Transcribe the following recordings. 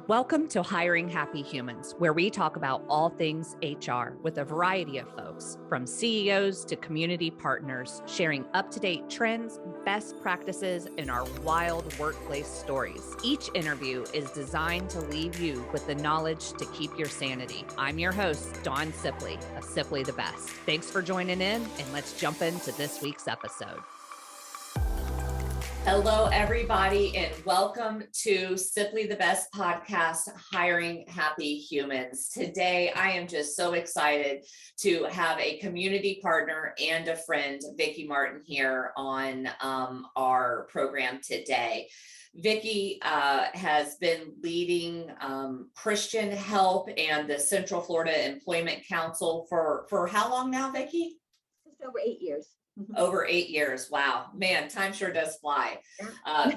Welcome to Hiring Happy Humans, where we talk about all things HR with a variety of folks, from CEOs to community partners, sharing up-to-date trends, best practices, and our wild workplace stories. Each interview is designed to leave you with the knowledge to keep your sanity. I'm your host, Dawn Sipley of Sipley the Best. Thanks for joining in, and let's jump into this week's episode. Hello, everybody, and welcome to Simply the Best podcast, Hiring Happy Humans. Today, I am just so excited to have a community partner and a friend, Vickie Martin, here on our program today. Vickie has been leading Christian Help and the Central Florida Employment Council for how long now, Vickie? Just over 8 years. Over 8 years. Wow, man, time sure does fly.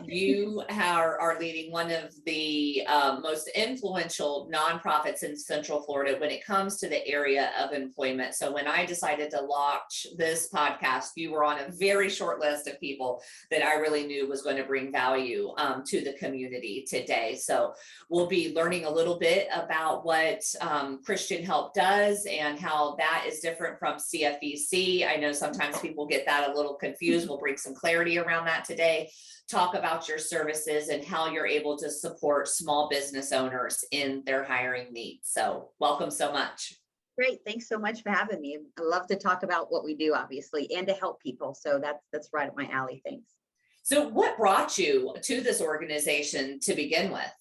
You are leading one of the most influential nonprofits in Central Florida when it comes to the area of employment. So when I decided to launch this podcast, you were on a very short list of people that I really knew was going to bring value to the community today. So we'll be learning a little bit about what Christian Help does and how that is different from CFEC. I know sometimes people get that a little confused. We'll bring some clarity around that today. Talk about your services and how you're able to support small business owners in their hiring needs. So welcome so much. Great. Thanks so much for having me. I love to talk about what we do, obviously, and to help people. So that's right up my alley. Thanks. So what brought you to this organization to begin with?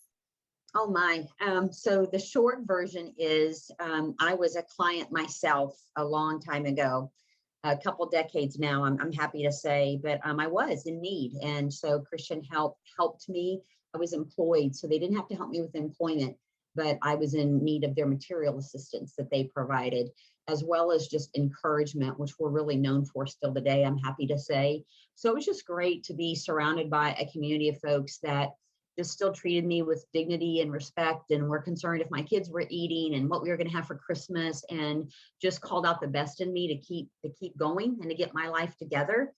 Oh my. So the short version is I was a client myself a long time ago. A couple decades now, I'm happy to say, but I was in need. And so Christian Help helped me. I was employed, so they didn't have to help me with employment, but I was in need of their material assistance that they provided, as well as just encouragement, which we're really known for still today, I'm happy to say. So it was just great to be surrounded by a community of folks that just still treated me with dignity and respect, and were concerned if my kids were eating and what we were going to have for Christmas, and just called out the best in me to keep going and to get my life together.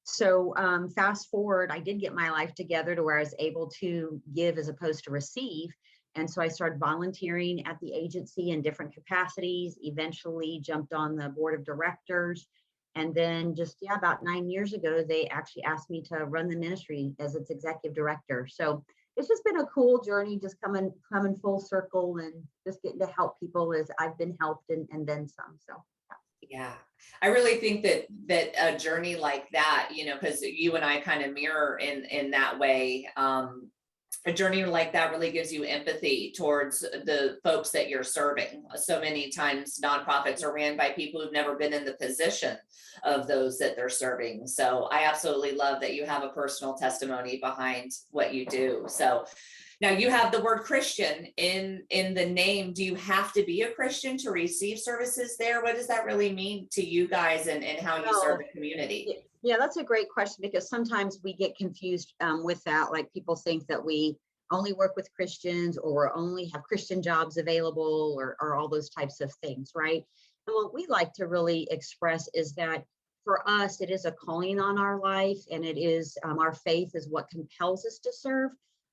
So fast forward, I did get my life together to where I was able to give as opposed to receive. And so I started volunteering at the agency in different capacities, eventually jumped on the board of directors. And then about 9 years ago, they actually asked me to run the ministry as its executive director. So it's just been a cool journey, just coming full circle and just getting to help people as I've been helped and then some. So yeah, I really think that a journey like that, because you and I kind of mirror in that way. A journey like that really gives you empathy towards the folks that you're serving. So many times nonprofits are ran by people who've never been in the position of those that they're serving. So I absolutely love that you have a personal testimony behind what you do. So now you have the word Christian in the name. Do you have to be a Christian to receive services there? What does that really mean to you guys and how you serve the community? Yeah, that's a great question, because sometimes we get confused with that. Like, people think that we only work with Christians or only have Christian jobs available or all those types of things, right? And what we like to really express is that for us, it is a calling on our life, and it is our faith is what compels us to serve.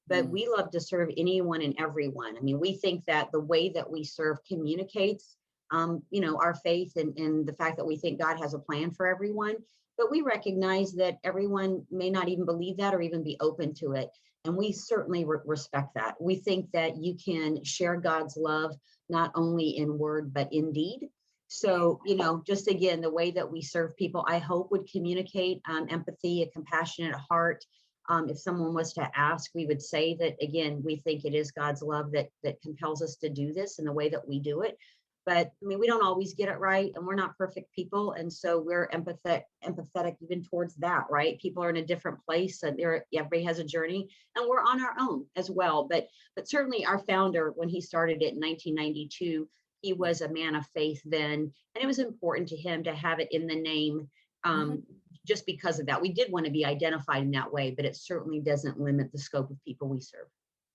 But we love to serve anyone and everyone. I mean, we think that the way that we serve communicates, our faith and the fact that we think God has a plan for everyone. But we recognize that everyone may not even believe that or even be open to it. And we certainly respect that. We think that you can share God's love, not only in word, but in deed. So, just again, the way that we serve people, I hope would communicate empathy, a compassionate heart. If someone was to ask, we would say that, again, we think it is God's love that compels us to do this in the way that we do it. But I mean, we don't always get it right, and we're not perfect people. And so we're empathetic even towards that, right? People are in a different place, and everybody has a journey, and we're on our own as well. But certainly our founder, when he started it in 1992, he was a man of faith then, and it was important to him to have it in the name. Just because of that, we did want to be identified in that way, but it certainly doesn't limit the scope of people we serve.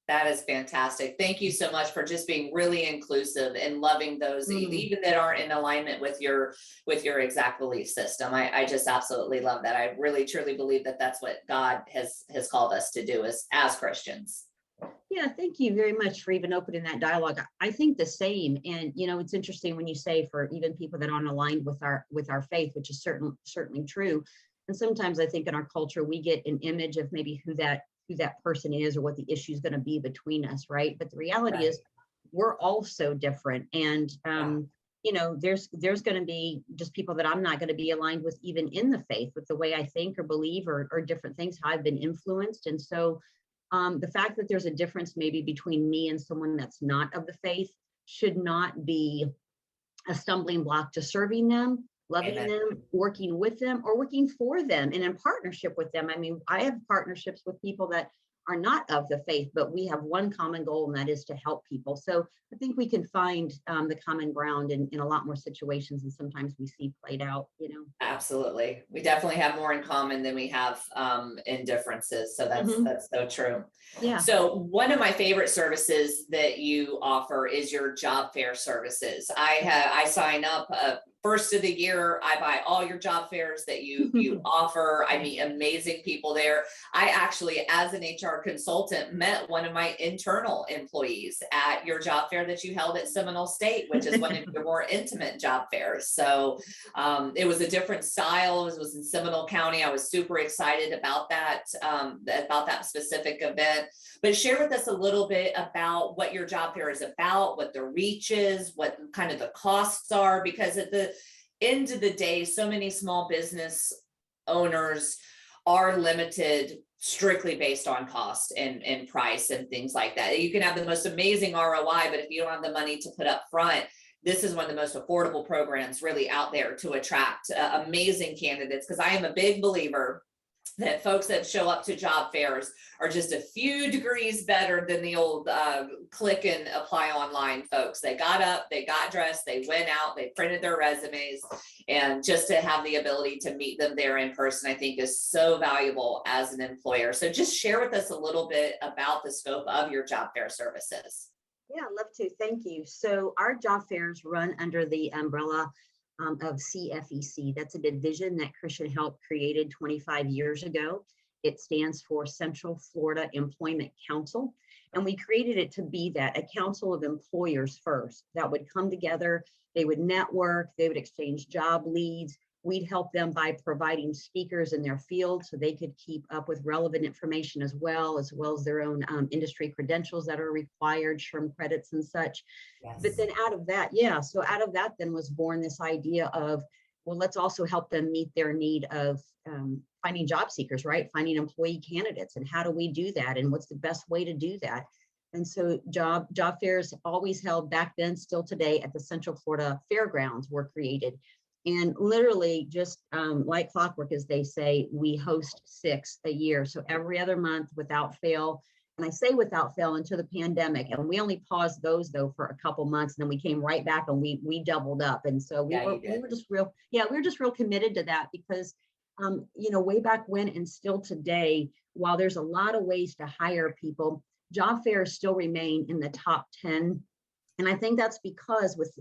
That is fantastic. Thank you so much for just being really inclusive and loving those even that aren't in alignment with your exact belief system. I just absolutely love that. I really truly believe that that's what God has called us to do as Christians. Yeah, thank you very much for even opening that dialogue. I think the same. And it's interesting when you say for even people that aren't aligned with our faith, which is certainly true. And sometimes I think in our culture we get an image of maybe who that person is or what the issue is going to be between us, right? But the reality Right. is we're all so different. And Yeah. there's going to be just people that I'm not going to be aligned with even in the faith with the way I think or believe or different things, how I've been influenced. And so the fact that there's a difference maybe between me and someone that's not of the faith should not be a stumbling block to serving them, loving Amen. them, working with them, or working for them and in partnership with them. I mean, I have partnerships with people that are not of the faith, but we have one common goal, and that is to help people. So I think we can find the common ground in a lot more situations than sometimes we see played out. Absolutely. We definitely have more in common than we have in differences. So Hmm. that's so true. Yeah. So one of my favorite services that you offer is your job fair services. I sign up first of the year. I buy all your job fairs that you offer. I meet amazing people there. I actually, as an HR consultant, met one of my internal employees at your job fair that you held at Seminole State, which is one of your more intimate job fairs. So it was a different style. It was in Seminole County. I was super excited about that specific event. But share with us a little bit about what your job fair is about, what the reach is, what kind of the costs are, because at the end of the day, so many small business owners are limited strictly based on cost and price and things like that. You can have the most amazing ROI, but if you don't have the money to put up front, this is one of the most affordable programs really out there to attract amazing candidates. Because I am a big believer that folks that show up to job fairs are just a few degrees better than the old click and apply online folks. They got up, they got dressed, they went out, they printed their resumes, and just to have the ability to meet them there in person, I think is so valuable as an employer. So just share with us a little bit about the scope of your job fair services. Yeah, I'd love to. Thank you. So our job fairs run under the umbrella of CFEC. That's a division that Christian Help created 25 years ago. It stands for Central Florida Employment Council. And we created it to be that, a council of employers first that would come together. They would network, they would exchange job leads. We'd help them by providing speakers in their field so they could keep up with relevant information as well as their own industry credentials that are required, SHRM credits and such. But Yes. then out of that, so out of that then was born this idea of, well, let's also help them meet their need of finding job seekers, right? Finding employee candidates. And how do we do that? And what's the best way to do that? And so job fairs always held back then, still today, at the Central Florida Fairgrounds were created. And literally just like clockwork, as they say, we host 6 a year. So every other month without fail. And I say without fail until the pandemic. And we only paused those though for a couple months. And then we came right back and we doubled up. And so we Yeah, were you did. we were just real committed to that because way back when and still today, while there's a lot of ways to hire people, job fairs still remain in the top 10. And I think that's because with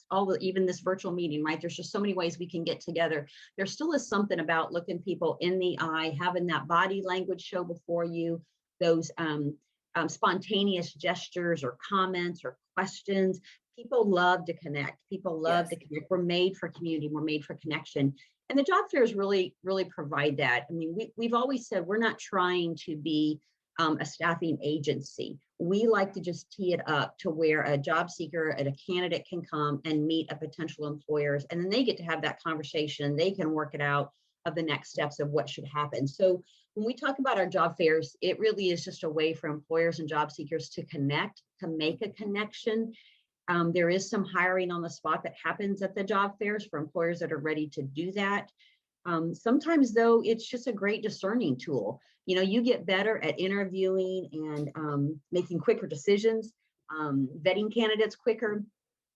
all the, even this virtual meeting, right? There's just so many ways we can get together. There still is something about looking people in the eye, having that body language show before you, those spontaneous gestures or comments or questions. People love to connect. People love Yes. to connect. We're made for community. We're made for connection. And the job fairs really provide that. I mean, we've always said we're not trying to be a staffing agency. We like to just tee it up to where a job seeker and a candidate can come and meet a potential employers, and then they get to have that conversation. They can work it out of the next steps of what should happen. So when we talk about our job fairs, it really is just a way for employers and job seekers to connect, to make a connection. There is some hiring on the spot that happens at the job fairs for employers that are ready to do that. Sometimes though, it's just a great discerning tool. You get better at interviewing and making quicker decisions, vetting candidates quicker.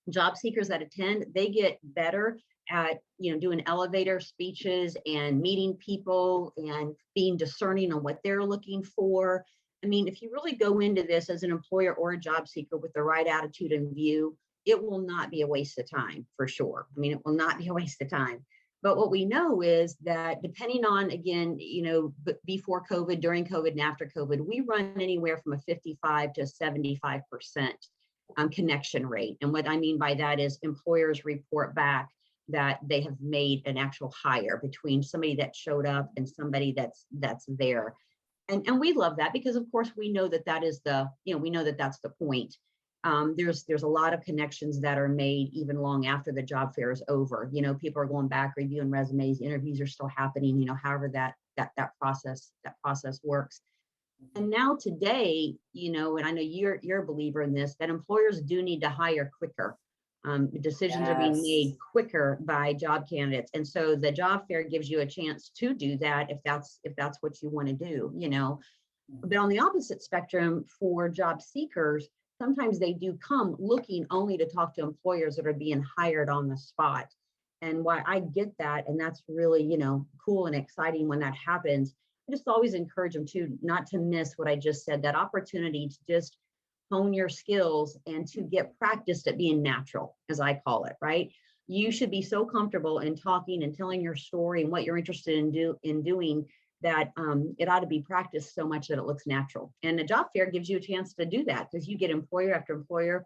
Job seekers that attend, they get better at doing elevator speeches and meeting people and being discerning on what they're looking for. I mean, if you really go into this as an employer or a job seeker with the right attitude and view, it will not be a waste of time for sure. I mean, it will not be a waste of time. But what we know is that depending on, again, before COVID, during COVID, and after COVID, we run anywhere from a 55 to 75% connection rate. And what I mean by that is employers report back that they have made an actual hire between somebody that showed up and somebody that's there. And we love that, because of course we know that that is we know that that's the point. There's a lot of connections that are made even long after the job fair is over. People are going back, reviewing resumes, interviews are still happening, however that process works. And now today, and I know you're a believer in this, that employers do need to hire quicker. Decisions are being made quicker by job candidates. And so the job fair gives you a chance to do that if that's what you want to do, But on the opposite spectrum, for job seekers, sometimes they do come looking only to talk to employers that are being hired on the spot. And why I get that, and that's really, cool and exciting when that happens. I just always encourage them to not to miss what I just said, that opportunity to just hone your skills and to get practiced at being natural, as I call it, right? You should be so comfortable in talking and telling your story and what you're interested in doing that it ought to be practiced so much that it looks natural. And the job fair gives you a chance to do that, because you get employer after employer.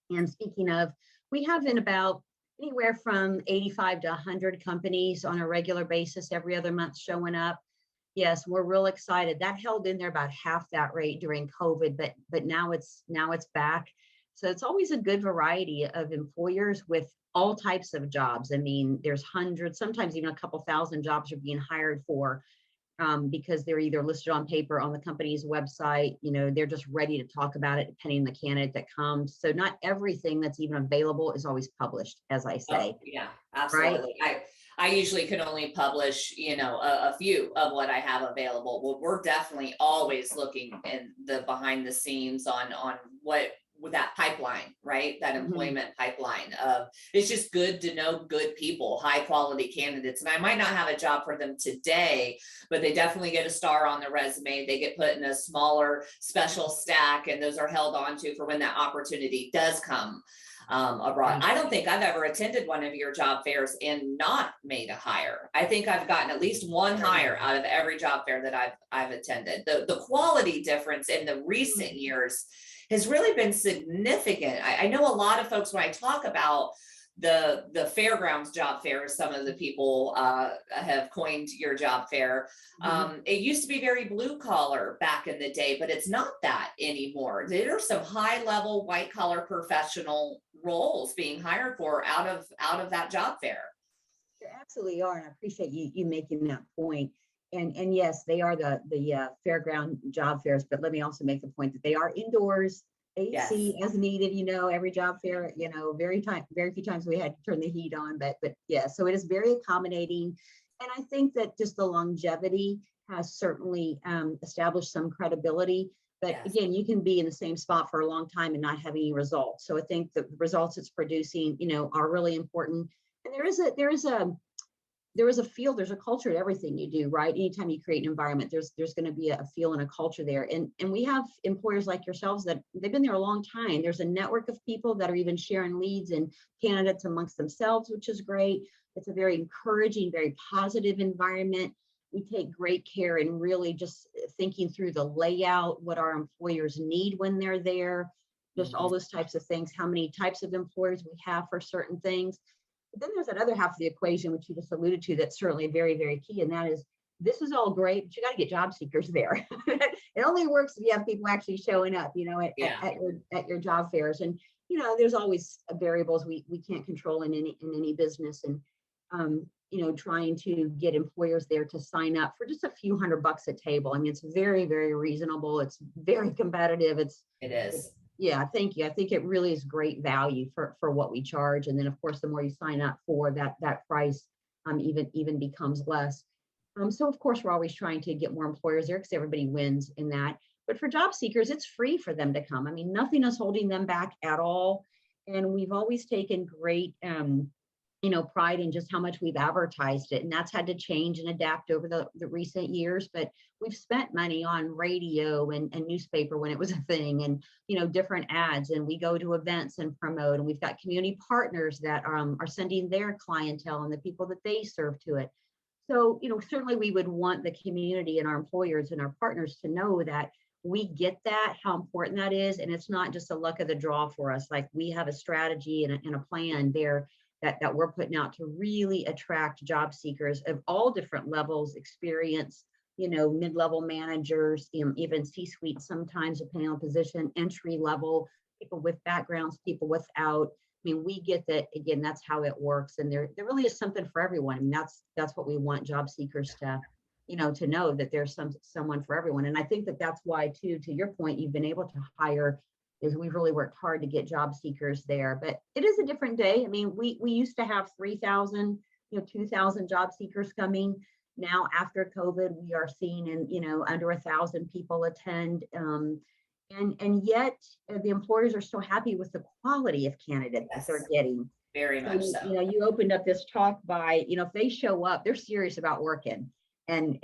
And speaking of, we have in about anywhere from 85 to 100 companies on a regular basis every other month showing up. Yes, we're real excited. That held in there about half that rate during COVID, but now it's back. So it's always a good variety of employers with all types of jobs. I mean, there's hundreds, sometimes even a couple thousand jobs are being hired for, because they're either listed on paper on the company's website. They're just ready to talk about it depending on the candidate that comes. So not everything that's even available is always published, as I say. Oh, yeah, absolutely. Right? I usually can only publish, a few of what I have available. Well, we're definitely always looking in the behind the scenes on what with that pipeline, right? That employment pipeline of, it's just good to know good people, high quality candidates. And I might not have a job for them today, but they definitely get a star on the resume. They get put in a smaller special stack, and those are held on to for when that opportunity does come abroad. I don't think I've ever attended one of your job fairs and not made a hire. I think I've gotten at least one hire out of every job fair that I've attended. The quality difference in the recent years has really been significant. I know a lot of folks, when I talk about the fairgrounds job fair, some of the people have coined your job fair. It used to be very blue collar back in the day, but it's not that anymore. There are some high level white collar professional roles being hired for out of that job fair. There absolutely are, and I appreciate you making that point. And yes, they are the fairground job fairs, but let me also make the point that they are indoors, AC as needed. Every job fair, very few times we had to turn the heat on, but yeah, so it is very accommodating. And I think that just the longevity has certainly established some credibility. But again, you can be in the same spot for a long time and not have any results. So I think the results it's producing, are really important. And there is a feel, there's a culture to everything you do, right? Anytime you create an environment, there's going to be a feel and a culture there. And we have employers like yourselves that they've been there a long time. There's a network of people that are even sharing leads and candidates amongst themselves, which is great. It's a very encouraging, very positive environment. We take great care in really just thinking through the layout, what our employers need when they're there, just all those types of things, how many types of employers we have for certain things. But then there's that other half of the equation, which you just alluded to, that's certainly very, very key. And that is, this is all great, but you got to get job seekers there. It only works if you have people actually showing up, at your job fairs. And, there's always variables we can't control in any business. And, trying to get employers there to sign up for just a few $100 a table. I mean, it's very, very reasonable. It's very competitive. It is. Yeah, thank you. I think it really is great value for what we charge. And then of course, the more you sign up for that price, even becomes less. So of course, we're always trying to get more employers there because everybody wins in that. But for job seekers, it's free for them to come. I mean, nothing is holding them back at all. And we've always taken great pride in just how much we've advertised it. And that's had to change and adapt over the recent years. But we've spent money on radio and newspaper when it was a thing, and, different ads. And we go to events and promote. And we've got community partners that are sending their clientele and the people that they serve to it. So, certainly we would want the community and our employers and our partners to know that we get that, how important that is. And it's not just a luck of the draw for us. Like, we have a strategy and a plan there that we're putting out to really attract job seekers of all different levels, experience, mid-level managers, even C-suite sometimes, depending on position, entry level, people with backgrounds, people without. I mean, we get that. Again, that's how it works. And there really is something for everyone. I mean, that's what we want job seekers to, to know, that there's someone for everyone. And I think that's why, too, to your point, you've been able to hire, is we've really worked hard to get job seekers there. But it is a different day. I mean, we used to have 3,000, 2,000 job seekers coming. Now, after COVID, we are seeing under 1,000 people attend. And yet the employers are so happy with the quality of candidates that they're getting. Very much so. You opened up this talk by, if they show up, they're serious about working. And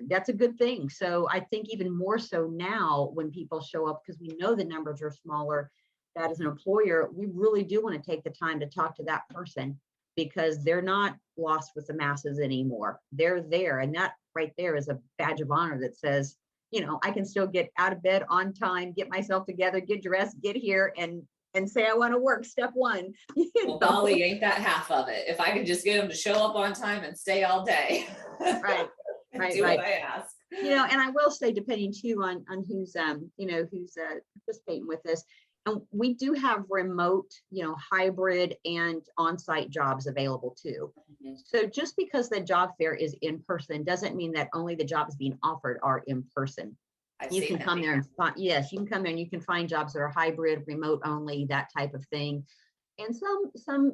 that's a good thing. So I think even more so now when people show up, because we know the numbers are smaller, that as an employer, we really do want to take the time to talk to that person, because they're not lost with the masses anymore. They're there. And that right there is a badge of honor that says, I can still get out of bed on time, get myself together, get dressed, get here and say I want to work. Step one. Well, golly, ain't that half of it? If I could just get them to show up on time and stay all day. Right. Do what I ask. And I will say, depending too on who's participating with this, and we do have remote, hybrid and on-site jobs available too. Mm-hmm. So just because the job fair is in person doesn't mean that only the jobs being offered are in person. You can come there and find, yes, you can come there and you can find jobs that are hybrid, remote only, that type of thing. And some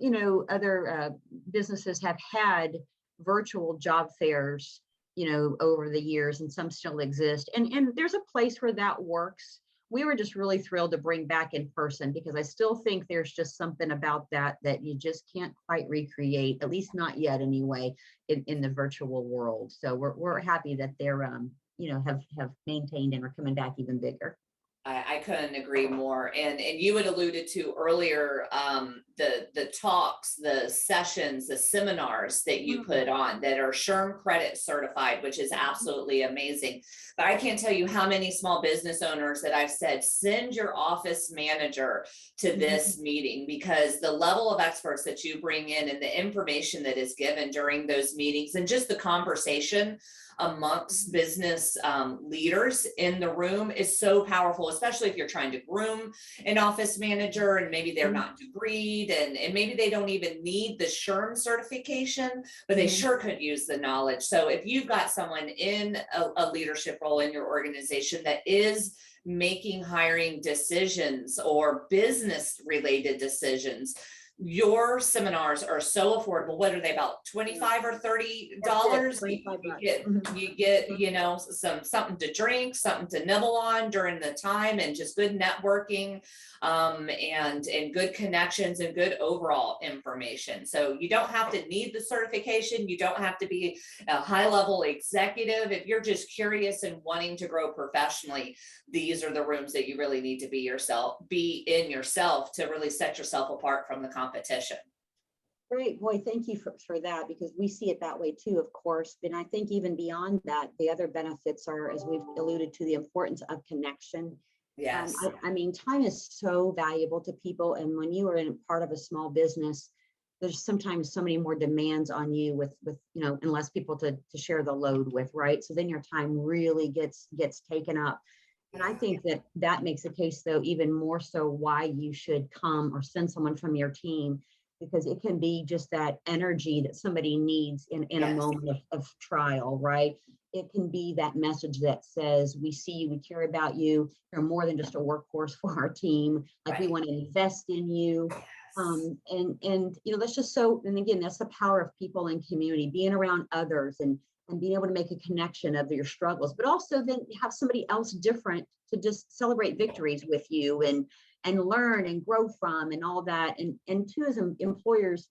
other businesses have had virtual job fairs, over the years, and some still exist. And there's a place where that works. We were just really thrilled to bring back in person, because I still think there's just something about that you just can't quite recreate, at least not yet anyway, in the virtual world. So we're happy that they're have maintained and are coming back even bigger. I couldn't agree more. And you had alluded to earlier, the talks, the sessions, the seminars that you put on that are SHRM credit certified, which is absolutely amazing. But I can't tell you how many small business owners that I've said, send your office manager to this meeting, because the level of experts that you bring in and the information that is given during those meetings, and just the conversation amongst business leaders in the room is so powerful, especially if you're trying to groom an office manager and maybe they're not degreed and maybe they don't even need the SHRM certification, but they sure could use the knowledge. So if you've got someone in a leadership role in your organization that is making hiring decisions or business related decisions, your seminars are so affordable. What are they, about $25 or $30? You get something to drink, something to nibble on during the time, and just good networking, and good connections and good overall information. So you don't have to need the certification. You don't have to be a high level executive. If you're just curious and wanting to grow professionally, these are the rooms that you really need to be in yourself to really set yourself apart from the competition. Great, boy, thank you for that, because we see it that way too, of course. And I think even beyond that, the other benefits are, as we've alluded to, the importance of connection. Yes. I mean, time is so valuable to people. And when you are in part of a small business, there's sometimes so many more demands on you with and less people to share the load with, right? So then your time really gets taken up. And I think that makes the case, though, even more so why you should come or send someone from your team, because it can be just that energy that somebody needs in a moment of trial, right? It can be that message that says, we see you, we care about you. You're more than just a workhorse for our team. Like, we want to invest in you. And that's just so, and again, that's the power of people and community, being around others and being able to make a connection of your struggles, but also then have somebody else different to just celebrate victories with you and learn and grow from and all that. And two, as employers,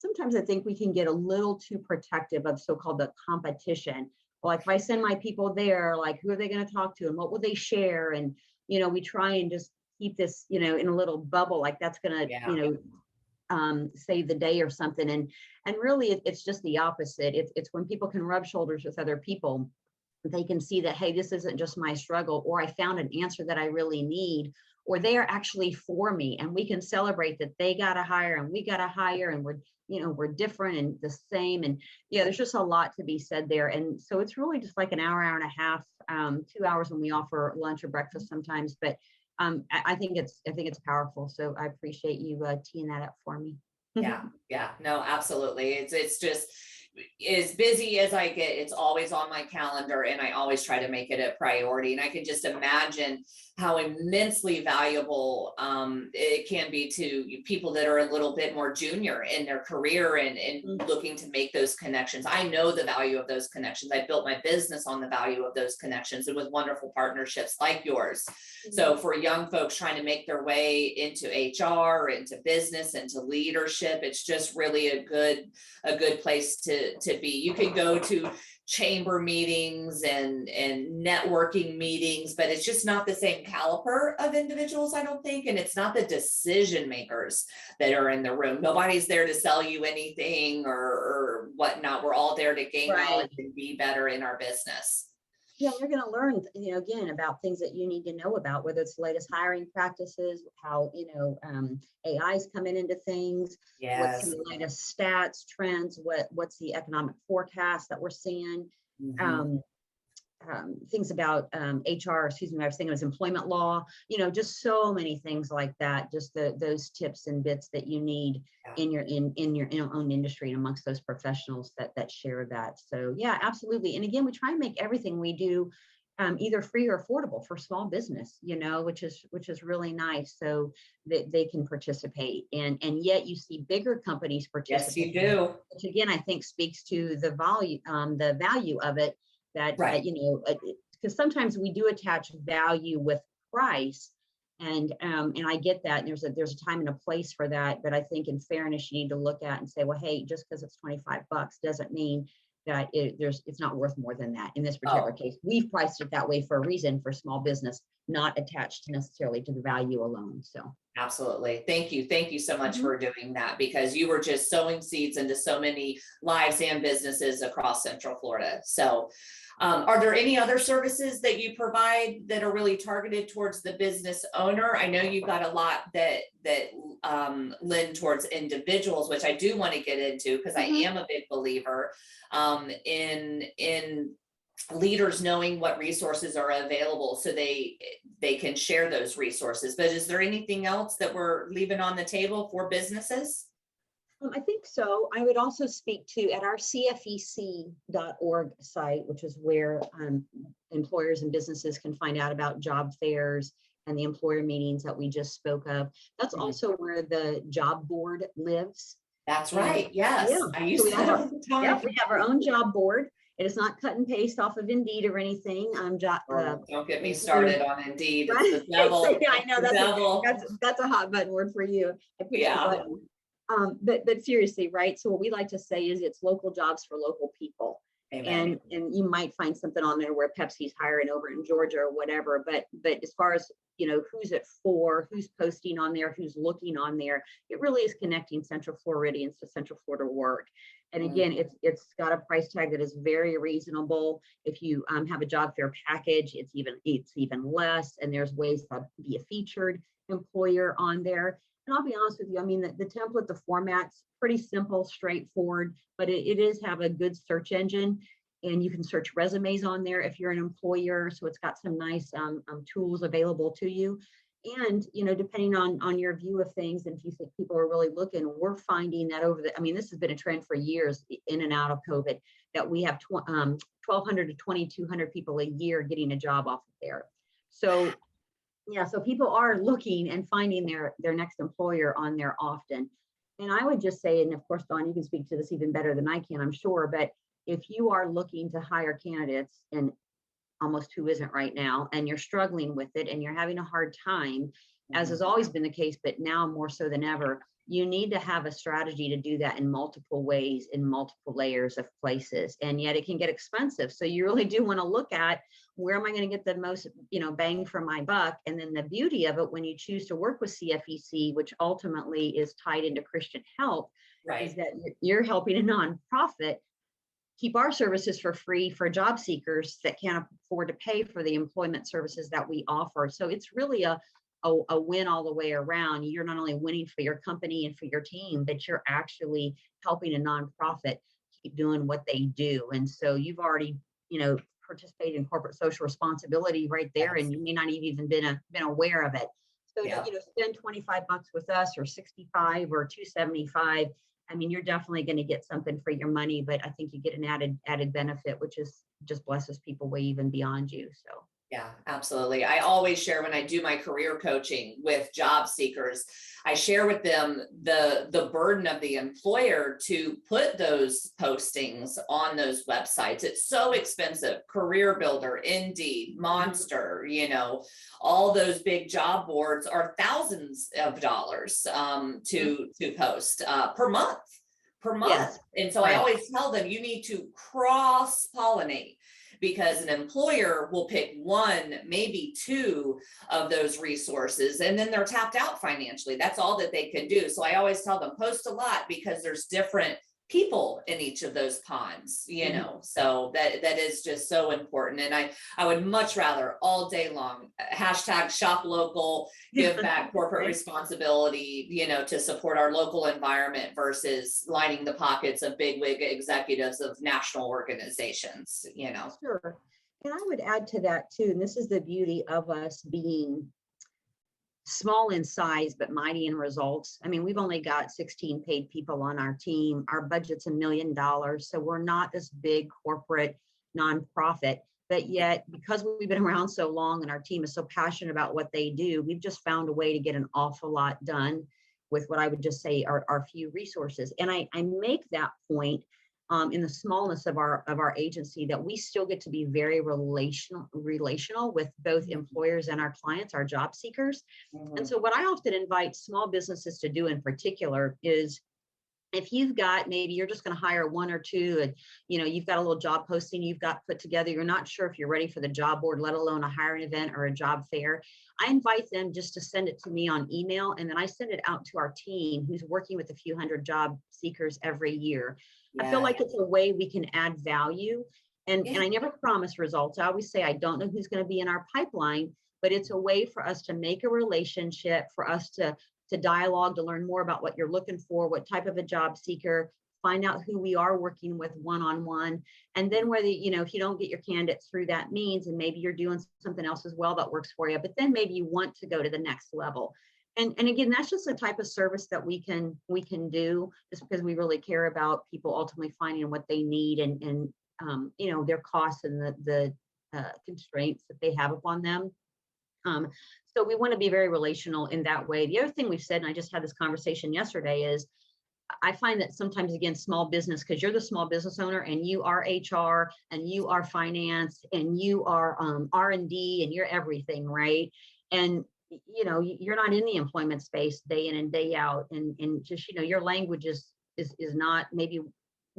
sometimes I think we can get a little too protective of so-called the competition. Like if I send my people there, like who are they going to talk to and what will they share? And, we try and just keep this, in a little bubble, like that's going to, Yeah. save the day or something. And really it's just the opposite. It's when people can rub shoulders with other people, they can see that, hey, this isn't just my struggle, or I found an answer that I really need, or they are actually for me, and we can celebrate that they got to hire and we got to hire, and we're different and the same. And yeah, there's just a lot to be said there. And so it's really just like an hour and a half, 2 hours when we offer lunch or breakfast sometimes. But I think it's powerful. So I appreciate you teeing that up for me. Yeah. No, absolutely. It's just as busy as I get, it's always on my calendar, and I always try to make it a priority. And I can just imagine how immensely valuable it can be to people that are a little bit more junior in their career and looking to make those connections. I know the value of those connections. I built my business on the value of those connections and with wonderful partnerships like yours. So for young folks trying to make their way into HR, into business, into leadership, it's just really a good place to be. You can go to chamber meetings and networking meetings, but it's just not the same caliber of individuals, I don't think. And it's not the decision makers that are in the room. Nobody's there to sell you anything or whatnot. We're all there to gain knowledge and be better in our business. Yeah, you're going to learn, again, about things that you need to know about, whether it's the latest hiring practices, how, AI's coming into things, what's the latest stats, trends, what's the economic forecast that we're seeing, things about HR, excuse me, I was thinking it was employment law, just so many things like that, just those tips and bits that you need in your own industry and amongst those professionals that share that. So yeah, absolutely. And again, we try and make everything we do either free or affordable for small business, which is really nice, so that they can participate. And yet you see bigger companies participate. Yes, you do. Which again, I think speaks to the value of it. That, because sometimes we do attach value with price, and I get that, and there's a time and a place for that. But I think in fairness, you need to look at and say, well, hey, just because it's $25 doesn't mean that it's not worth more than that. In this particular case, we've priced it that way for a reason, for small business, not attached necessarily to the value alone. So absolutely. Thank you so much for doing that, because you were just sowing seeds into so many lives and businesses across Central Florida. So are there any other services that you provide that are really targeted towards the business owner? I know you've got a lot that lend towards individuals, which I do want to get into, because I am a big believer in leaders knowing what resources are available so they can share those resources. But is there anything else that we're leaving on the table for businesses? I think so. I would also speak to, at our cfec.org site, which is where employers and businesses can find out about job fairs and the employer meetings that we just spoke of. That's also where the job board lives. That's right. Yes. Yeah. I used to have all the time. We have our own job board. It is not cut and paste off of Indeed or anything. Don't get me started on Indeed. Right? It's the devil. Yeah, I know devil. that's a hot button word for you. But seriously, right? So what we like to say is it's local jobs for local people. Amen. And you might find something on there where Pepsi's hiring over in Georgia or whatever. But as far as, who's it for, who's posting on there, who's looking on there, it really is connecting Central Floridians to Central Florida work. And again, it's got a price tag that is very reasonable. If you have a job fair package, it's even less. And there's ways to be a featured employer on there. And I'll be honest with you, I mean, the template, the format's pretty simple, straightforward, but it is have a good search engine, and you can search resumes on there if you're an employer. So it's got some nice tools available to you. And, depending on your view of things, and if you think people are really looking, we're finding that this has been a trend for years in and out of COVID, that we have 1,200 to 2,200 people a year getting a job off of there. So yeah, so people are looking and finding their next employer on there often. And I would just say, and of course, Dawn, you can speak to this even better than I can, I'm sure, but if you are looking to hire candidates, and almost who isn't right now, and you're struggling with it and you're having a hard time, as has always been the case, but now more so than ever, you need to have a strategy to do that in multiple ways, in multiple layers of places. And yet it can get expensive. So you really do want to look at, where am I going to get the most, bang for my buck? And then the beauty of it, when you choose to work with CFEC, which ultimately is tied into Christian health, is that you're helping a nonprofit keep our services for free for job seekers that can't afford to pay for the employment services that we offer. So it's really a win all the way around. You're not only winning for your company and for your team, but you're actually helping a nonprofit keep doing what they do. And so you've already, participated in corporate social responsibility right there, and you may not have even been aware of it. So to, spend $25 with us, or 65 or 275. I mean, you're definitely going to get something for your money, but I think you get an added benefit, which is just blesses people way even beyond you. So. Yeah, absolutely. I always share, when I do my career coaching with job seekers, I share with them the burden of the employer to put those postings on those websites. It's so expensive. Career Builder, Indeed, Monster, all those big job boards are thousands of dollars to post per month. Yes. And so I always tell them, you need to cross-pollinate, because an employer will pick one, maybe two of those resources, and then they're tapped out financially. That's all that they can do. So I always tell them, post a lot, because there's different people in each of those ponds, so that is just so important. And I would much rather all day long hashtag shop local, give back corporate responsibility, to support our local environment, versus lining the pockets of bigwig executives of national organizations, Sure. And I would add to that too, and this is the beauty of us being small in size, but mighty in results. I mean, we've only got 16 paid people on our team. Our budget's $1 million. So we're not this big corporate nonprofit, but yet, because we've been around so long and our team is so passionate about what they do, we've just found a way to get an awful lot done with what I would just say are few resources. And I make that point in the smallness of our agency, that we still get to be very relational with both employers and our clients, our job seekers. And so what I often invite small businesses to do in particular is, if you've got, maybe you're just going to hire one or two, and you've got a little job posting you've got put together, you're not sure if you're ready for the job board, let alone a hiring event or a job fair, I invite them just to send it to me on email, and then I send it out to our team, who's working with a few hundred job seekers every year. I feel like it's a way we can add value, and I never promise results. I always say I don't know who's going to be in our pipeline, but it's a way for us to make a relationship, for us to dialogue, to learn more about what you're looking for, what type of a job seeker, find out who we are working with one-on-one. And then whether, if you don't get your candidates through that means, and maybe you're doing something else as well that works for you, but then maybe you want to go to the next level. And again, that's just the type of service that we can do, just because we really care about people ultimately finding what they need, and their costs and the constraints that they have upon them. So we want to be very relational in that way. The other thing we've said, and I just had this conversation yesterday, is I find that sometimes, again, small business, because you're the small business owner and you are HR and you are finance and you are R&D and you're everything, right? And you're not in the employment space day in and day out, and just your language is not maybe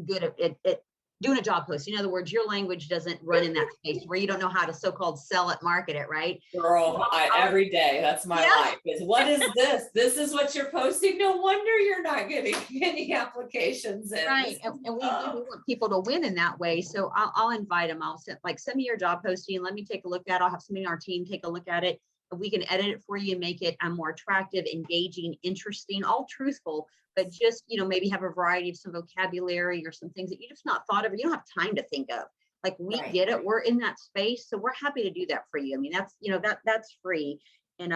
good at doing a job post. In other words, your language doesn't run in that space where you don't know how to so-called sell it, market it, right? Girl, every day, that's my life. Is what is this? This is what you're posting? No wonder you're not getting any applications in. Right, and we want people to win in that way. So I'll invite them. I'll send me your job posting. Let me take a look at it. I'll have somebody on our team take a look at it. We can edit it for you, make it more attractive, engaging, interesting, all truthful, but just, maybe have a variety of some vocabulary or some things that you just not thought of, or you don't have time to think of. Like, we get it. We're in that space. So we're happy to do that for you. I mean, that's, that's free. And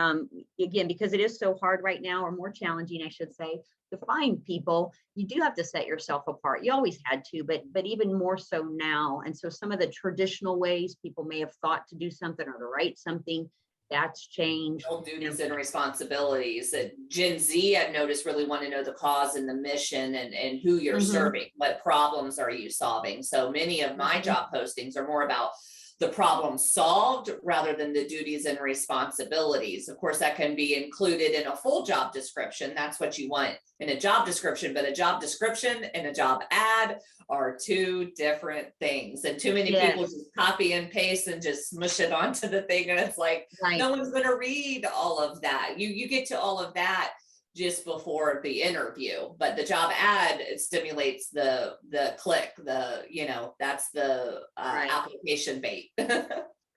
again, because it is so hard right now, or more challenging, I should say, to find people, you do have to set yourself apart. You always had to, but even more so now. And so some of the traditional ways people may have thought to do something or to write something, that's changed. Duties and responsibilities. Gen Z, I've noticed, really want to know the cause and the mission, and who you're serving. What problems are you solving? So many of my job postings are more about the problem solved rather than the duties and responsibilities. Of course, that can be included in a full job description. That's what you want in a job description, but a job description and a job ad are two different things. And too many people just copy and paste and just smush it onto the thing. And it's like, no one's going to read all of that. You get to all of that just before the interview, but the job ad, it stimulates the click, that's the application bait.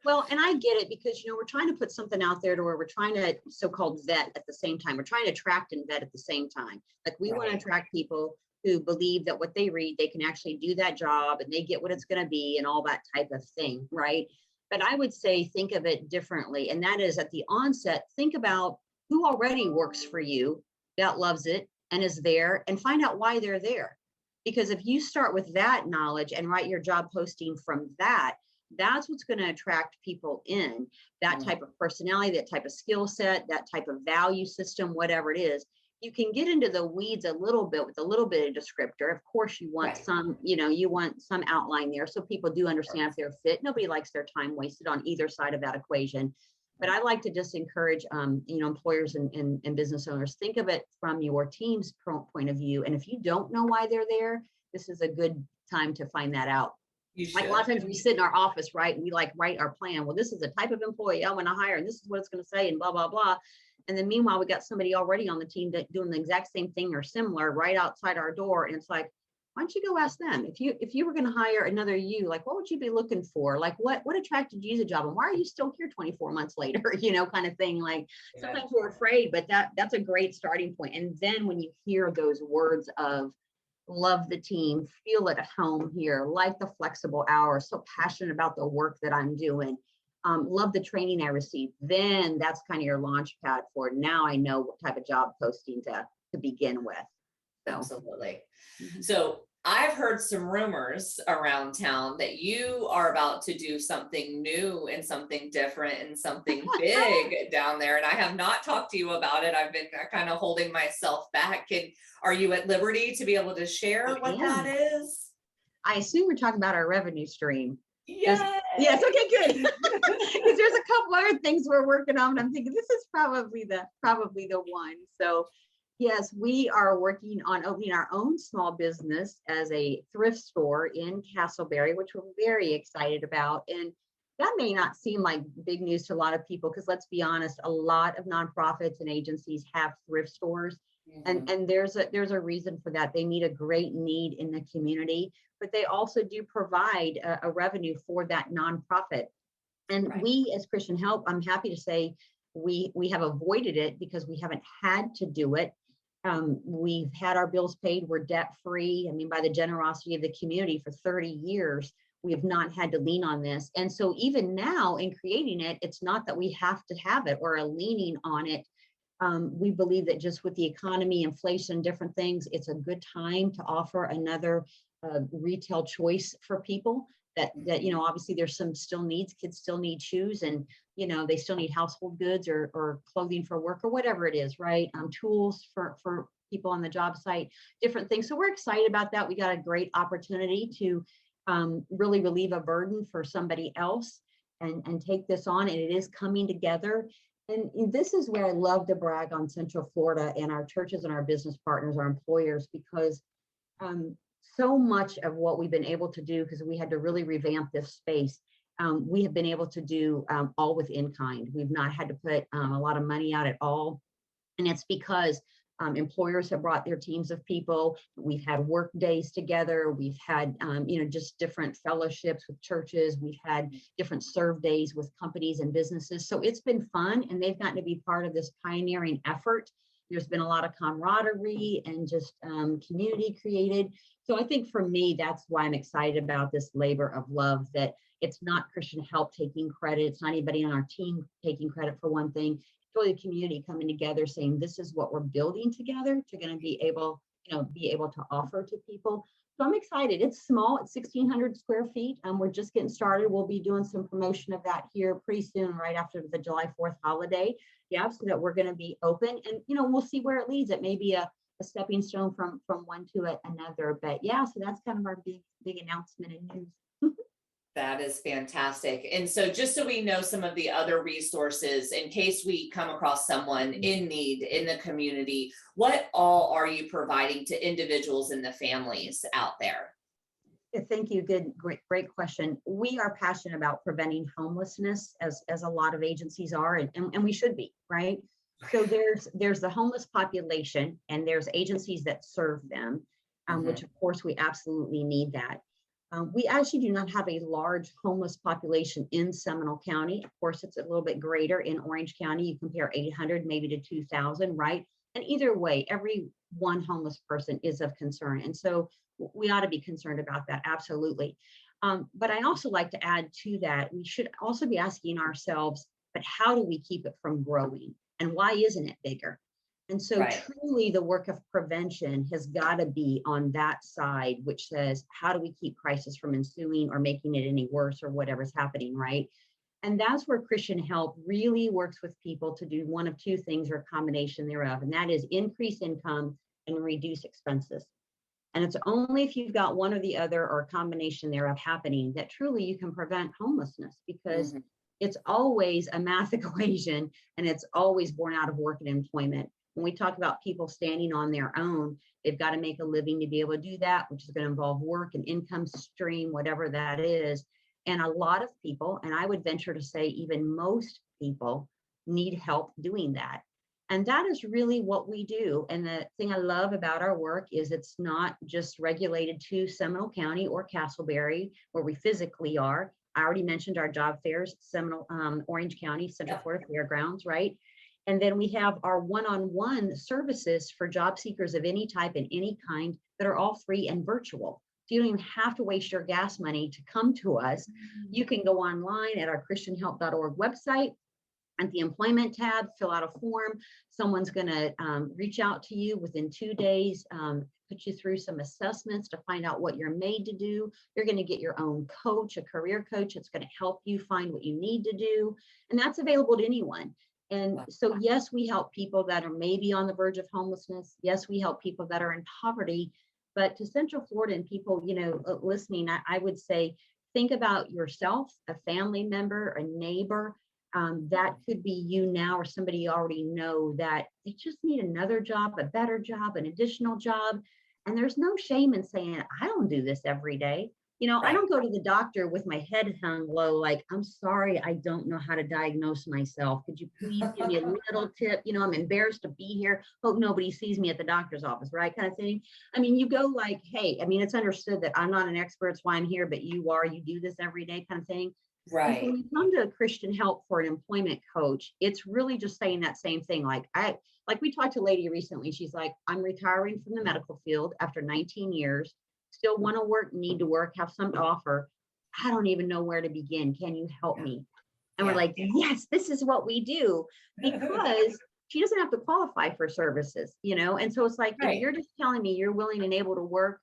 Well, and I get it because, we're trying to put something out there to where we're trying to so-called vet at the same time. We're trying to attract and vet at the same time. Like we want to attract people who believe that what they read, they can actually do that job and they get what it's going to be and all that type of thing. Right. But I would say, think of it differently. And that is at the onset, think about who already works for you, that loves it and is there, and find out why they're there. Because if you start with that knowledge and write your job posting from that, that's what's going to attract people in, that type of personality, that type of skill set, that type of value system, whatever it is. You can get into the weeds a little bit with a little bit of descriptor. Of course, you want some, you want some outline there so people do understand if they're fit. Nobody likes their time wasted on either side of that equation. But I like to just encourage, employers and business owners, think of it from your team's point of view. And if you don't know why they're there, this is a good time to find that out. Like a lot of times we sit in our office, right? And we write our plan. Well, this is the type of employee I want to hire, and this is what it's going to say, and blah, blah, blah. And then meanwhile, we got somebody already on the team that doing the exact same thing or similar right outside our door. And it's like, why don't you go ask them? If you were going to hire another you, like, what would you be looking for? Like, what attracted you to the job? And why are you still here 24 months later? Kind of thing. Like sometimes we're afraid, but that's a great starting point. And then when you hear those words of love the team, feel at home here, like the flexible hours, so passionate about the work that I'm doing, love the training I received, then that's kind of your launch pad for now I know what type of job posting to begin with. So. Absolutely. So I've heard some rumors around town that you are about to do something new and something different and something big down there. And I have not talked to you about it. I've been kind of holding myself back. Are you at liberty to be able to share what that is? I assume we're talking about our revenue stream. Yes. Yes. Okay, good. Because there's a couple other things we're working on. And I'm thinking this is probably the one. So yes, we are working on opening our own small business as a thrift store in Castleberry, which we're very excited about. And that may not seem like big news to a lot of people, because let's be honest, a lot of nonprofits and agencies have thrift stores. And there's a reason for that. They meet a great need in the community, but they also do provide a revenue for that nonprofit. And we as Christian Help, I'm happy to say we have avoided it because we haven't had to do it. We've had our bills paid. We're debt free. I mean, by the generosity of the community for 30 years, we have not had to lean on this. And so even now in creating it, it's not that we have to have it or are leaning on it. We believe that just with the economy, inflation, different things, it's a good time to offer another retail choice for people that obviously there's some still needs. Kids still need shoes, and they still need household goods or clothing for work or whatever it is, right? Tools for people on the job site, different things. So we're excited about that. We got a great opportunity to really relieve a burden for somebody else and take this on, and it is coming together. And this is where I love to brag on Central Florida and our churches and our business partners, our employers, because so much of what we've been able to do, because we had to really revamp this space, we have been able to do all with in-kind. We've not had to put a lot of money out at all. And it's because employers have brought their teams of people. We've had work days together. We've had, just different fellowships with churches. We've had different serve days with companies and businesses. So it's been fun, and they've gotten to be part of this pioneering effort. There's been a lot of camaraderie and just community created. So I think for me, that's why I'm excited about this labor of love, that it's not Christian Help taking credit. It's not anybody on our team taking credit for one thing. The community coming together saying this is what we're building together to going to be able to offer to people. So I'm excited. It's small. It's 1,600 square feet. We're just getting started. We'll be doing some promotion of that here pretty soon, right after the July 4th holiday. Yeah, so that we're going to be open, and we'll see where it leads. It may be a stepping stone from one to another. But yeah, so that's kind of our big announcement and news. That is fantastic. And so just so we know some of the other resources in case we come across someone in need in the community, what all are you providing to individuals and the families out there? Thank you. Good, great question. We are passionate about preventing homelessness, as a lot of agencies are, and we should be, right? So there's the homeless population, and there's agencies that serve them, which of course we absolutely need that. We actually do not have a large homeless population in Seminole County. Of course, it's a little bit greater in Orange County. You compare 800 maybe to 2,000, right? And either way, every one homeless person is of concern. And so we ought to be concerned about that, absolutely. But I also like to add to that, we should also be asking ourselves, but how do we keep it from growing? And why isn't it bigger? And so truly the work of prevention has got to be on that side, which says, how do we keep crisis from ensuing or making it any worse or whatever's happening, right? And that's where Christian Help really works with people to do one of two things or a combination thereof, and that is increase income and reduce expenses. And it's only if you've got one or the other or a combination thereof happening that truly you can prevent homelessness, because it's always a math equation and it's always born out of work and employment. When we talk about people standing on their own, they've got to make a living to be able to do that, which is going to involve work and income stream, whatever that is. And a lot of people, and I would venture to say even most people, need help doing that. And that is really what we do. And the thing I love about our work is it's not just regulated to Seminole County or Castleberry, where we physically are. I already mentioned our job fairs, Seminole, Orange County, Central Florida Fairgrounds, right? And then we have our one-on-one services for job seekers of any type and any kind that are all free and virtual. So you don't even have to waste your gas money to come to us. You can go online at our christianhelp.org website. At the employment tab, fill out a form. Someone's going to reach out to you within 2 days, put you through some assessments to find out what you're made to do. You're going to get your own coach, a career coach. It's going to help you find what you need to do. And that's available to anyone. And so, yes, we help people that are maybe on the verge of homelessness. Yes, we help people that are in poverty. But to Central Florida and people, listening, I would say, think about yourself, a family member, a neighbor. That could be you now or somebody you already know that they just need another job, a better job, an additional job. And there's no shame in saying, I don't do this every day. I don't go to the doctor with my head hung low, like, I'm sorry, I don't know how to diagnose myself. Could you please give me a little tip? I'm embarrassed to be here. Hope nobody sees me at the doctor's office, right? Kind of thing. I mean, you go like, hey, it's understood that I'm not an expert, it's why I'm here, but you are, you do this every day kind of thing. Right. So when you come to Christian Help for an employment coach, it's really just saying that same thing. Like we talked to a lady recently, she's like, I'm retiring from the medical field after 19 years, still want to work, need to work, have some to offer. I don't even know where to begin. Can you help me? And we're like, yes, this is what we do, because she doesn't have to qualify for services, And so it's like, if you're just telling me you're willing and able to work,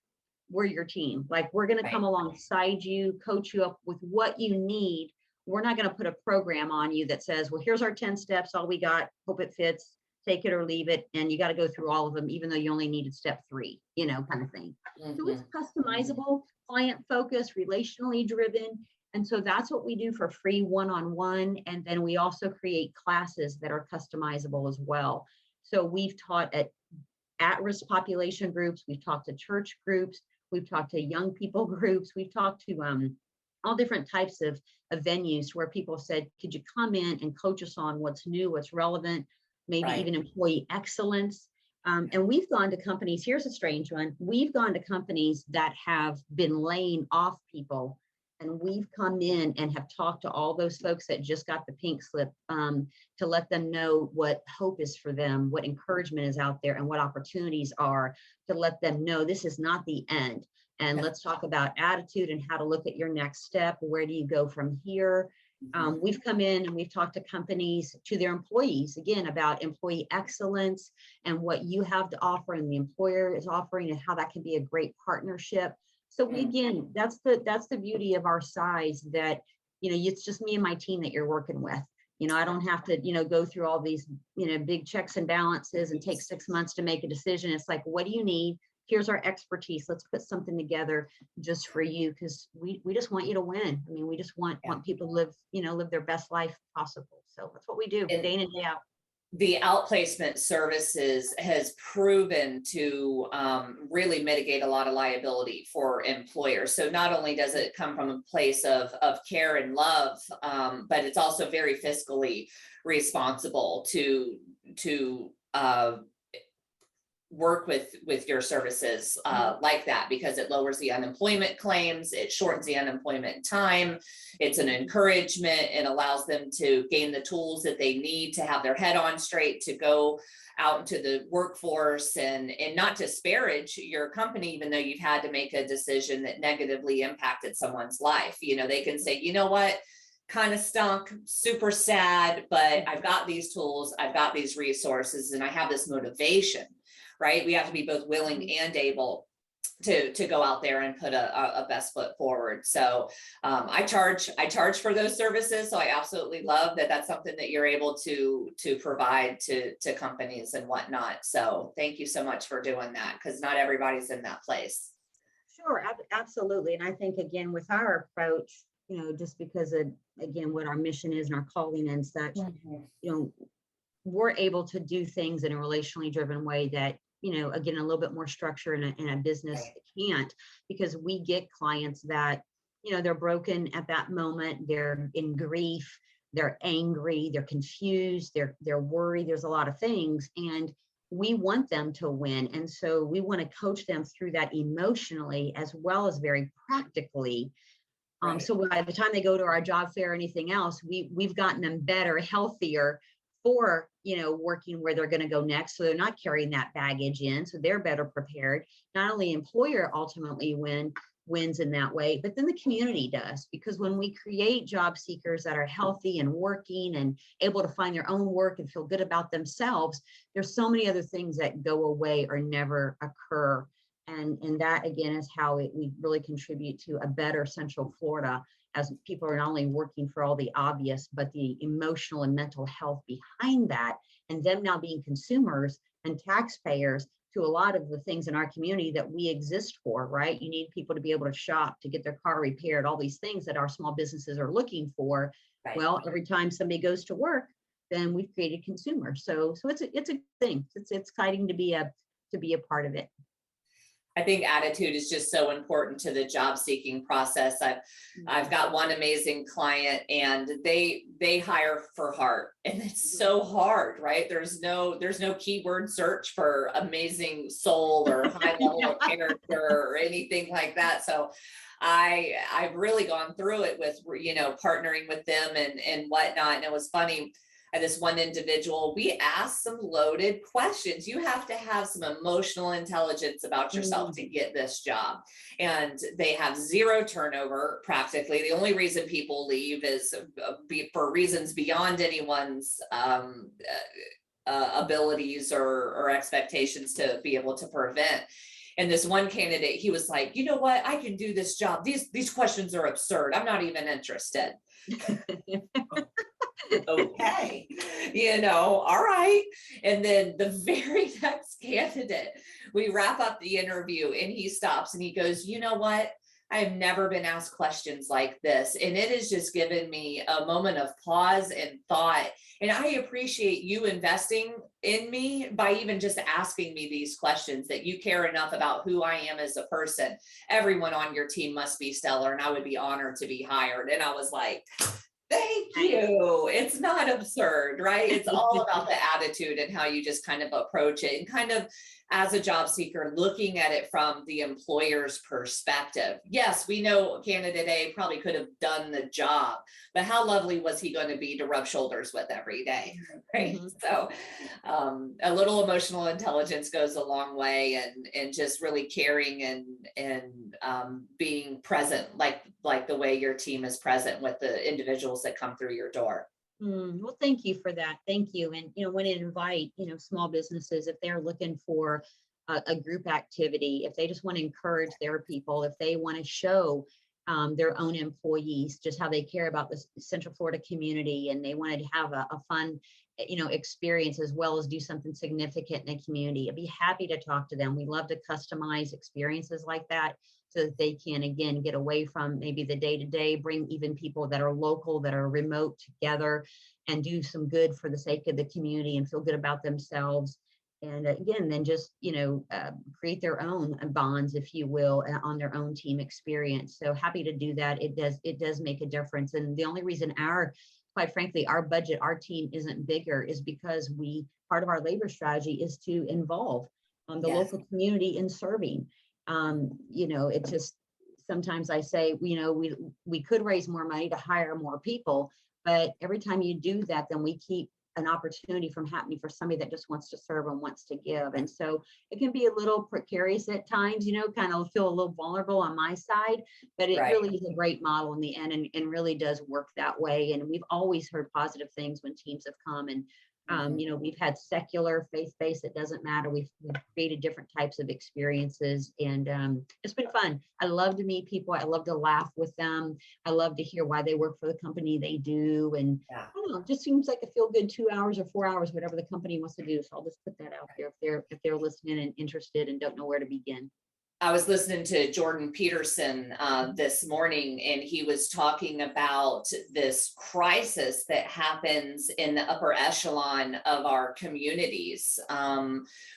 we're your team. Like, we're going to come alongside you, coach you up with what you need. We're not going to put a program on you that says, well, here's our 10 steps, all we got, hope it fits, take it or leave it. And you got to go through all of them, even though you only needed step 3, kind of thing. So it's customizable, client focused, relationally driven. And so that's what we do for free one-on-one. And then we also create classes that are customizable as well. So we've taught at-risk population groups, we've talked to church groups, we've talked to young people groups, we've talked to all different types of venues where people said, could you come in and coach us on what's new, what's relevant, maybe even employee excellence. And we've gone to companies, here's a strange one, we've gone to companies that have been laying off people, and we've come in and have talked to all those folks that just got the pink slip to let them know what hope is for them, what encouragement is out there, and what opportunities are, to let them know this is not the end. And let's talk about attitude and how to look at your next step. Where do you go from here? We've come in and we've talked to companies, to their employees, again, about employee excellence and what you have to offer and the employer is offering, and how that can be a great partnership. So again, that's the beauty of our size, that, it's just me and my team that you're working with. I don't have to, go through all these, big checks and balances and take 6 months to make a decision. It's like, what do you need? here's our expertise. Let's put something together just for you, because we just want you to win. I mean, we just want people to live their best life possible. So that's what we do And day in and day out. the outplacement services has proven to really mitigate a lot of liability for employers. So not only does it come from a place of care and love, but it's also very fiscally responsible to work with your services like that, because it lowers the unemployment claims, it shortens the unemployment time, it's an encouragement, and allows them to gain the tools that they need to have their head on straight to go out into the workforce, and not disparage your company, even though you've had to make a decision that negatively impacted someone's life. They can say, you know what, kind of stunk, super sad, but I've got these tools, I've got these resources, and I have this motivation. Right? We have to be both willing and able to go out there and put a best foot forward. So I charge for those services. So I absolutely love that that's something that you're able to provide to companies and whatnot. So thank you so much for doing that, because not everybody's in that place. Sure, absolutely. And I think, again, with our approach, just because of, again, what our mission is and our calling and such, we're able to do things in a relationally driven way that, again, a little bit more structure in a business can't, because we get clients that, they're broken at that moment, they're in grief, they're angry, they're confused, they're worried, there's a lot of things, and we want them to win. And so we want to coach them through that emotionally as well as very practically. So by the time they go to our job fair or anything else, we've gotten them better, healthier for, working where they're going to go next. So they're not carrying that baggage in. So they're better prepared. Not only employer ultimately wins in that way, but then the community does, because when we create job seekers that are healthy and working and able to find their own work and feel good about themselves, there's so many other things that go away or never occur. And that, again, is how we really contribute to a better Central Florida, as people are not only working for all the obvious, but the emotional and mental health behind that, and them now being consumers and taxpayers to a lot of the things in our community that we exist for, right? You need people to be able to shop, to get their car repaired, all these things that our small businesses are looking for. Right. Well, every time somebody goes to work, then we've created consumers. So it's a thing. It's exciting to be a part of it. I think attitude is just so important to the job seeking process. I've got one amazing client, and they hire for heart, and it's so hard, right? There's no keyword search for amazing soul or high level of character or anything like that. So I've really gone through it with, partnering with them and whatnot. And it was funny. This one individual, we asked some loaded questions. You have to have some emotional intelligence about yourself to get this job. And they have zero turnover practically. The only reason people leave is for reasons beyond anyone's abilities or expectations to be able to prevent. And this one candidate, he was like, you know what, I can do this job. These questions are absurd. I'm not even interested. Okay, all right. And then the very next candidate, we wrap up the interview, and he stops and he goes, you know what? I've never been asked questions like this. And it has just given me a moment of pause and thought. And I appreciate you investing in me by even just asking me these questions, that you care enough about who I am as a person. Everyone on your team must be stellar, and I would be honored to be hired. And I was like, thank you. It's not absurd, right? It's all about the attitude and how you just kind of approach it, and kind of, as a job seeker, looking at it from the employer's perspective. Yes, we know candidate A probably could have done the job, but how lovely was he going to be to rub shoulders with every day, right? Mm-hmm. So a little emotional intelligence goes a long way, and just really caring and being present, like the way your team is present with the individuals that come through your door. Well, thank you for that. Thank you. And, when you invite, small businesses, if they're looking for a group activity, if they just want to encourage their people, if they want to show their own employees just how they care about the Central Florida community, and they wanted to have a fun experience, as well as do something significant in the community, I'd be happy to talk to them. We love to customize experiences like that so that they can, again, get away from maybe the day-to-day, bring even people that are local, that are remote together, and do some good for the sake of the community and feel good about themselves. And again, then just, create their own bonds, if you will, on their own team experience. So happy to do that. It does make a difference. And the only reason quite frankly, our budget, our team isn't bigger is because part of our labor strategy is to involve the Yes. local community in serving. It just, sometimes I say, we could raise more money to hire more people, but every time you do that, then we keep an opportunity from happening for somebody that just wants to serve and wants to give. And so it can be a little precarious at times, kind of feel a little vulnerable on my side, but it Right. really is a great model in the end, and really does work that way. And we've always heard positive things when teams have come, and we've had secular, faith-based, it doesn't matter. We've created different types of experiences, and it's been fun. I love to meet people. I love to laugh with them. I love to hear why they work for the company they do. And Yeah. I don't know, it just seems like a feel good 2 hours or 4 hours, whatever the company wants to do. So I'll just put that out there if they're listening and interested and don't know where to begin. I was listening to Jordan Peterson this morning, and he was talking about this crisis that happens in the upper echelon of our communities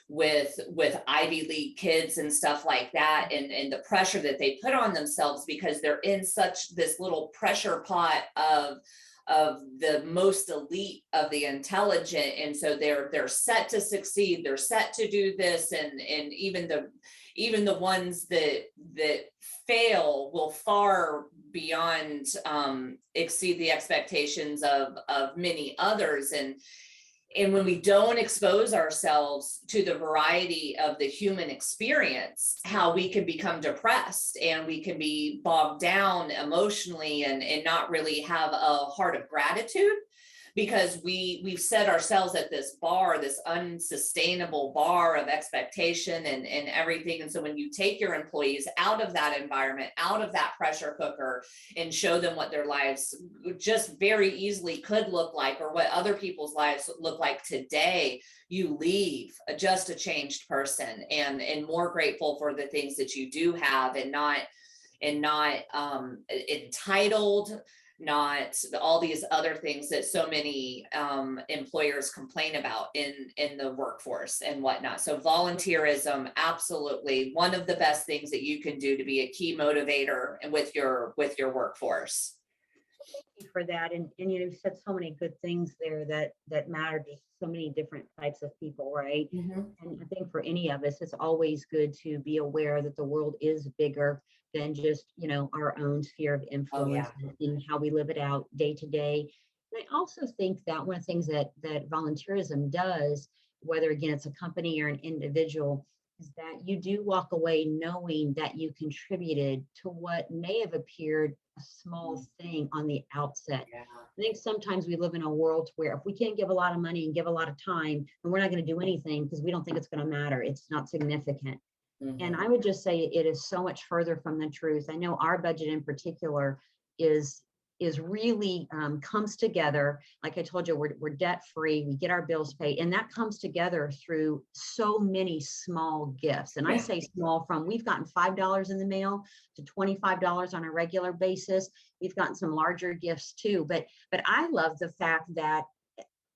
with Ivy League kids and stuff like that, and the pressure that they put on themselves because they're in such this little pressure pot of the most elite of the intelligent, and so they're set to succeed, they're set to do this, and even the ones that fail will far beyond exceed the expectations of many others. And when we don't expose ourselves to the variety of the human experience, how we can become depressed and we can be bogged down emotionally and not really have a heart of gratitude, because we've set ourselves at this bar, this unsustainable bar of expectation and everything. And so when you take your employees out of that environment, out of that pressure cooker, and show them what their lives just very easily could look like, or what other people's lives look like today, you leave just a changed person and more grateful for the things that you do have, and not entitled, not all these other things that so many employers complain about in the workforce and whatnot. So volunteerism, absolutely one of the best things that you can do to be a key motivator and with your workforce. Thank you for that. And you've said so many good things there that matter to so many different types of people, right? Mm-hmm. And I think for any of us, it's always good to be aware that the world is bigger than just, our own sphere of influence. Oh, yeah. And how we live it out day to day. And I also think that one of the things that volunteerism does, whether again it's a company or an individual, is that you do walk away knowing that you contributed to what may have appeared a small thing on the outset. Yeah. I think sometimes we live in a world where if we can't give a lot of money and give a lot of time, then we're not going to do anything because we don't think it's going to matter. It's not significant. Mm-hmm. And I would just say it is so much further from the truth. I know our budget in particular is really comes together. Like I told you, we're debt free. We get our bills paid, and that comes together through so many small gifts. And I say small, from we've gotten $5 in the mail to $25 on a regular basis. We've gotten some larger gifts too. But I love the fact that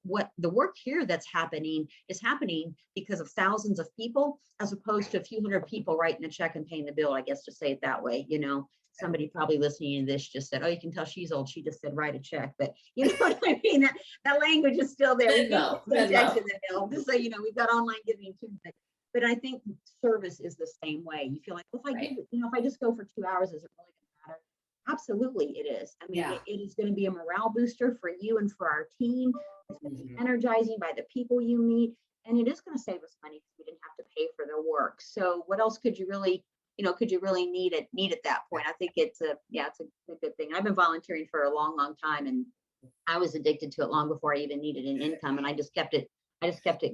what the work here that's happening is happening because of thousands of people, as opposed to a few hundred people writing a check and paying the bill, I guess, to say it that way. Somebody probably listening to this just said, oh, you can tell she's old. She just said, write a check. But you know what I mean? That language is still there. We've got some checks in the mail. Just so you know, we've got online giving too. But I think service is the same way. You feel like, well, if I give, if I just go for 2 hours, is it really going to matter? Absolutely, it is. I mean, it is going to be a morale booster for you and for our team. It's going to be energizing by the people you meet. And it is going to save us money because we didn't have to pay for their work. So what else could you really need at that point? I think it's a good thing. I've been volunteering for a long, long time, and I was addicted to it long before I even needed an income. And I just kept it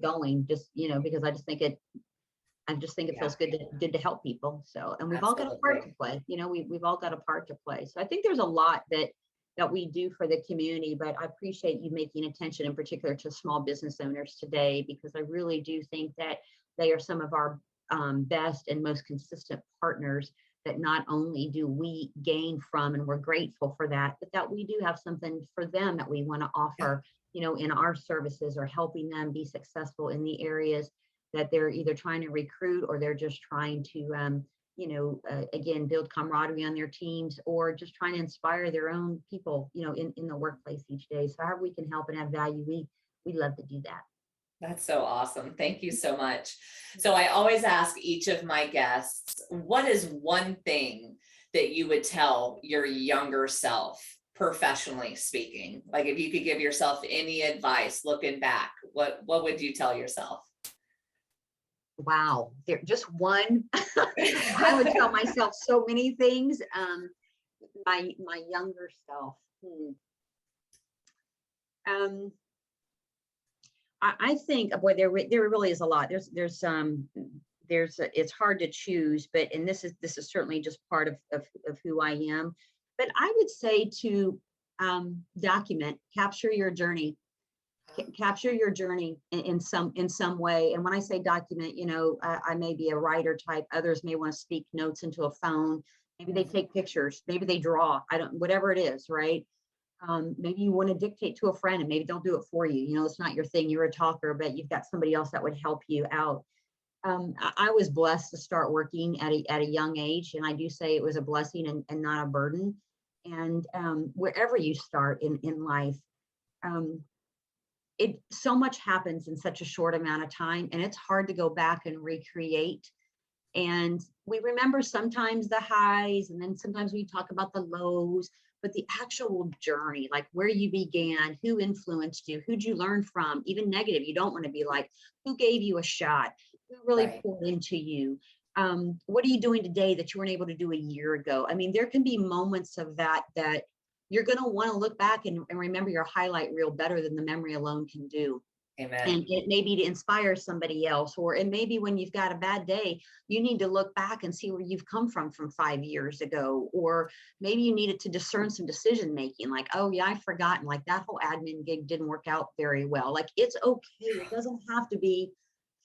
going, because I just think it feels good to help people. So, and we've all got a part to play, we've all got a part to play. So I think there's a lot that that we do for the community. But I appreciate you making attention in particular to small business owners today, because I really do think that they are some of our best and most consistent partners, that not only do we gain from, and we're grateful for that, but that we do have something for them that we want to offer, in our services, or helping them be successful in the areas that they're either trying to recruit, or they're just trying to, again, build camaraderie on their teams, or just trying to inspire their own people, in the workplace each day. So however we can help and add value, we love to do that. That's so awesome. Thank you so much. So I always ask each of my guests, what is one thing that you would tell your younger self, professionally speaking? Like, if you could give yourself any advice looking back, what would you tell yourself? Wow, there just one. I would tell myself so many things. My younger self. I think, boy, there really is a lot. It's hard to choose, but, and this is certainly just part of who I am. But I would say to capture your journey. Capture your journey in some way. And when I say document, I may be a writer type. Others may want to speak notes into a phone. Maybe they take pictures. Maybe they draw. Whatever it is, right? Maybe you want to dictate to a friend, and maybe they'll do it for you. It's not your thing. You're a talker, but you've got somebody else that would help you out. I was blessed to start working at a young age, and I do say it was a blessing and not a burden. And wherever you start in life, so much happens in such a short amount of time, and it's hard to go back and recreate. And we remember sometimes the highs, and then sometimes we talk about the lows, but the actual journey, like where you began, who influenced you, who'd you learn from, even negative. You don't want to be like, who gave you a shot, who really poured into you? What are you doing today that you weren't able to do a year ago? I mean, there can be moments of that you're going to want to look back and remember your highlight reel better than the memory alone can do. Amen. And it may be to inspire somebody else, or it may be when you've got a bad day, you need to look back and see where you've come from 5 years ago. Or maybe you needed to discern some decision making, like, oh yeah, I've forgotten, like that whole admin gig didn't work out very well. Like, it's okay. It doesn't have to be,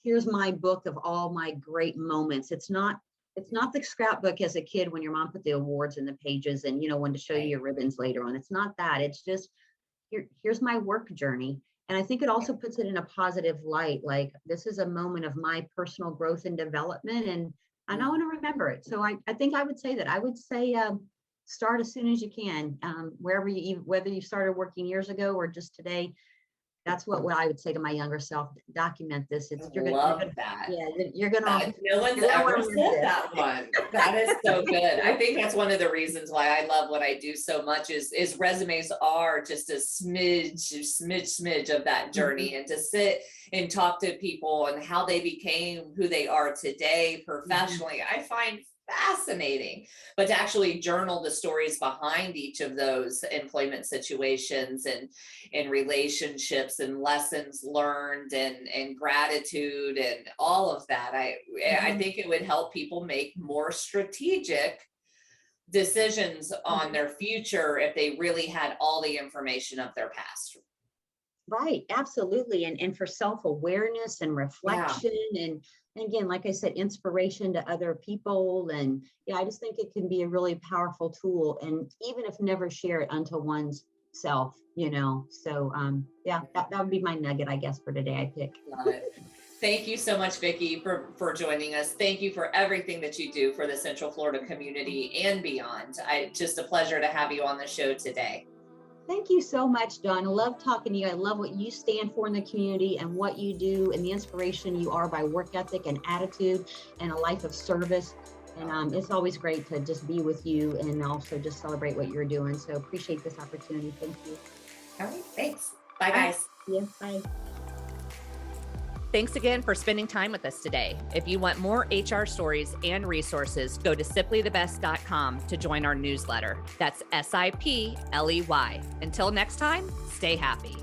here's my book of all my great moments. It's not the scrapbook as a kid when your mom put the awards in the pages and, when to show you your ribbons later on. It's not that. It's just, here's my work journey. And I think it also puts it in a positive light. Like, this is a moment of my personal growth and development, and I want to remember it. So I think I would say that. I would say start as soon as you can, whether you started working years ago or just today. That's what I would say to my younger self. Document this. You're gonna, that. Yeah, you're gonna. No one's ever said that one. That is so good. I think that's one of the reasons why I love what I do so much. Is resumes are just a smidge of that journey, and to sit and talk to people and how they became who they are today professionally. I find fascinating, but to actually journal the stories behind each of those employment situations and relationships and lessons learned and gratitude and all of that, I think it would help people make more strategic decisions on their future if they really had all the information of their past. Right, absolutely. And for self-awareness and reflection, and again, like I said, inspiration to other people. And I just think it can be a really powerful tool. And even if never share it unto one's self, So that would be my nugget, I guess, for today. I pick. Love it. Thank you so much, Vickie, for joining us. Thank you for everything that you do for the Central Florida community and beyond. Just a pleasure to have you on the show today. Thank you so much, Dawn. I love talking to you. I love what you stand for in the community and what you do and the inspiration you are by work ethic and attitude and a life of service. And it's always great to just be with you and also just celebrate what you're doing. So appreciate this opportunity. Thank you. All right. Thanks. Bye, guys. Yes, bye. Thanks again for spending time with us today. If you want more HR stories and resources, go to simplythebest.com to join our newsletter. That's SIPLEY. Until next time, stay happy.